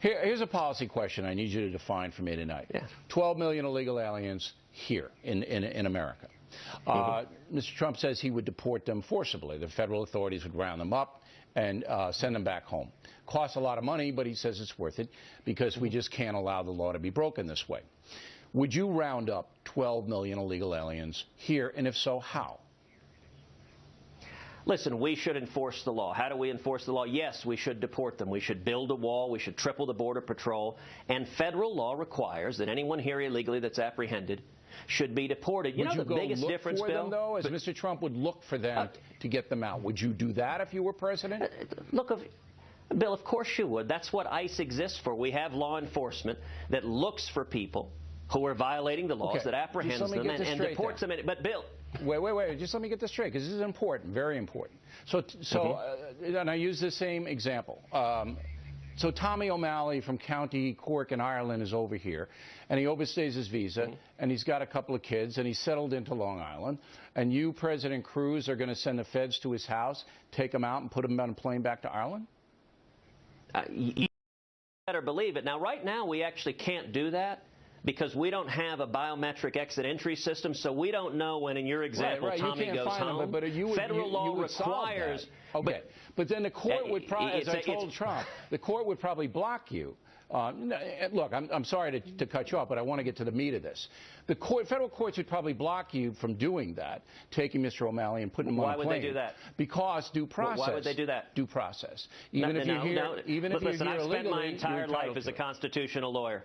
Here's a policy question I need you to define for me tonight. Yeah. 12 million illegal aliens here in America. Mr. Trump says he would deport them forcibly. The federal authorities would round them up and send them back home. Costs a lot of money, but he says it's worth it because we just can't allow the law to be broken this way. Would you round up 12 million illegal aliens here, and if so, how? Listen, we should enforce the law. How do we enforce the law? Yes, we should deport them. We should build a wall. We should triple the Border Patrol. And federal law requires that anyone here illegally that's apprehended should be deported. You know the biggest difference, Bill? Them, though, as Mr. Trump would look for them to get them out. Would you do that if you were president? Look, Bill, of course you would. That's what ICE exists for. We have law enforcement that looks for people who are violating the laws, that apprehends them and deports them. But, Bill... Wait. Just let me get this straight, because this is important, very important. And I use the same example. So Tommy O'Malley from County Cork in Ireland is over here, and he overstays his visa, and he's got a couple of kids, and he's settled into Long Island. And you, President Cruz, are going to send the feds to his house, take him out, and put him on a plane back to Ireland? You better believe it. Now, right now, we actually can't do that, because we don't have a biometric exit entry system, so we don't know when, in your example, Tommy goes home. Federal law requires... Okay, but then the court would probably, as I told Trump, the court would probably block you. Look, I'm sorry to cut you off, but I want to get to the meat of this. The federal courts would probably block you from doing that, taking Mr. O'Malley and putting him on a plane. Why would they do that? Because due process. Why would they do that? Due process. Even if you're here illegally, listen, I've spent my entire life as a constitutional lawyer.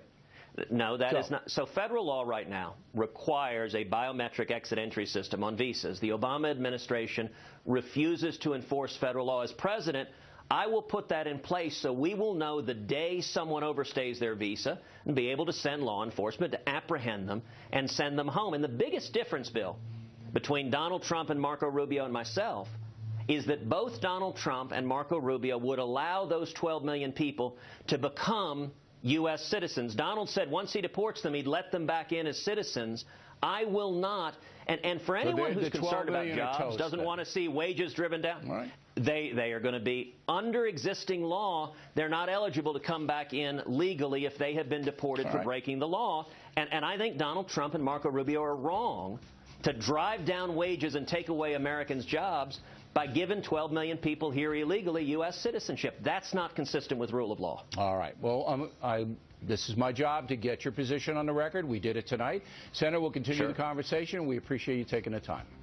No, that is not. So federal law right now requires a biometric exit entry system on visas. The Obama administration refuses to enforce federal law. As president, I will put that in place so we will know the day someone overstays their visa and be able to send law enforcement to apprehend them and send them home. And the biggest difference, Bill, between Donald Trump and Marco Rubio and myself is that both Donald Trump and Marco Rubio would allow those 12 million people to become U.S. citizens. Donald said once he deports them, he'd let them back in as citizens. I will not. And for anyone who's concerned about jobs, doesn't want to see wages driven down, right, they are going to be, under existing law, they're not eligible to come back in legally if they have been deported for breaking the law. And I think Donald Trump and Marco Rubio are wrong to drive down wages and take away Americans' jobs by giving 12 million people here illegally U.S. citizenship. That's not consistent with rule of law. All right. Well, this is my job to get your position on the record. We did it tonight. Senator, we'll continue the conversation. We appreciate you taking the time.